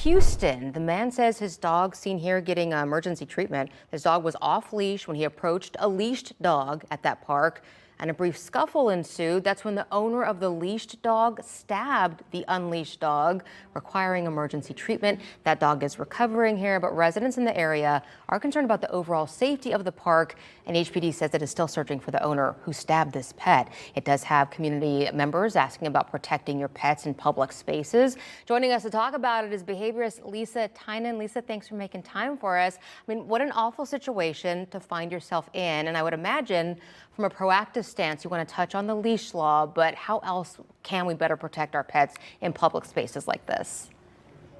Houston, the man says his dog seen here getting emergency treatment. His dog was off leash when he approached a leashed dog at that park, and a brief scuffle ensued. That's when the owner of the leashed dog stabbed the unleashed dog, requiring emergency treatment. That dog is recovering here, but residents in the area are concerned about the overall safety of the park, and HPD says it is still searching for the owner who stabbed this pet. It does have community members asking about protecting your pets in public spaces. Joining us to talk about it is behaviorist Lisa Tynan. Lisa, thanks for making time for us. I mean, what an awful situation to find yourself in, and I would imagine from a proactive stance, you want to touch on the leash law, but how else can we better protect our pets in public spaces like this?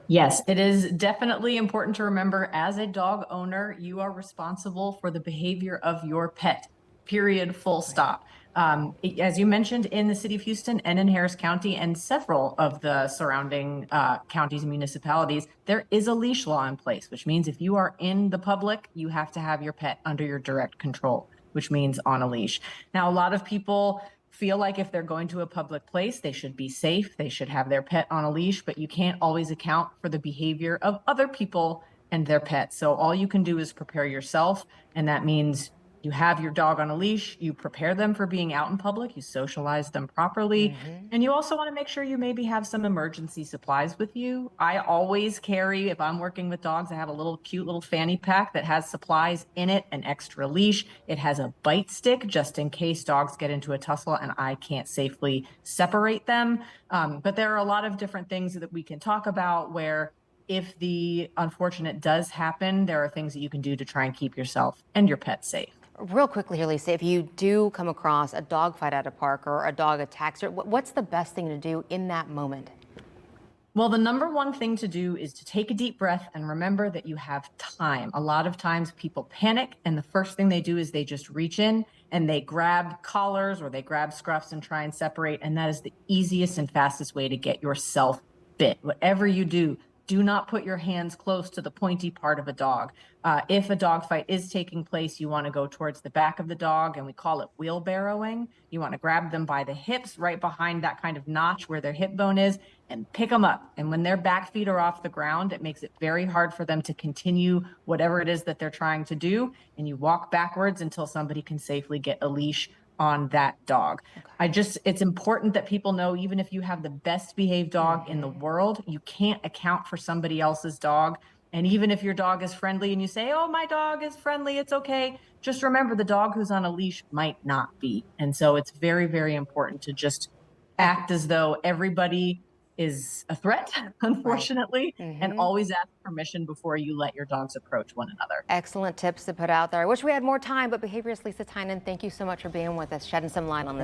Yes, it is definitely important to remember as a dog owner, you are responsible for the behavior of your pet, period, full stop. As you mentioned, in the city of Houston and in Harris County and several of the surrounding counties and municipalities, there is a leash law in place, which means if you are in the public, you have to have your pet under your direct control, which means on a leash. Now, a lot of people feel like if they're going to a public place, they should be safe, they should have their pet on a leash, but you can't always account for the behavior of other people and their pets. So all you can do is prepare yourself, and that means you have your dog on a leash, you prepare them for being out in public, you socialize them properly, and you also want to make sure you maybe have some emergency supplies with you. I always carry, if I'm working with dogs, I have a little cute little fanny pack that has supplies in it, an extra leash. It has a bite stick just in case dogs get into a tussle and I can't safely separate them. But there are a lot of different things that we can talk about where if the unfortunate does happen, there are things that you can do to try and keep yourself and your pet safe. Real quickly here, Lisa, if you do come across a dog fight at a park or a dog attacks you, what's the best thing to do in that moment? Well, the number one thing to do is to take a deep breath and remember that you have time. A lot of times people panic, and the first thing they do is they just reach in and they grab collars or they grab scruffs and try and separate. And that is the easiest and fastest way to get yourself bit. Whatever you do not put your hands close to the pointy part of a dog. If a dog fight is taking place, you want to go towards the back of the dog, and we call it wheelbarrowing. You want to grab them by the hips, right behind that kind of notch where their hip bone is, and pick them up. And when their back feet are off the ground, it makes it very hard for them to continue whatever it is that they're trying to do. And you walk backwards until somebody can safely get a leash on that dog. It's important that people know, even if you have the best behaved dog in the world, you can't account for somebody else's dog. And even if your dog is friendly and you say, oh, my dog is friendly, it's okay, just remember the dog who's on a leash might not be. And so it's very, very important to just act as though everybody is a threat, unfortunately, and always ask permission before you let your dogs approach one another. Excellent tips to put out there. I wish we had more time, but behaviorist Lisa Tynan, thank you so much for being with us, shedding some light on this.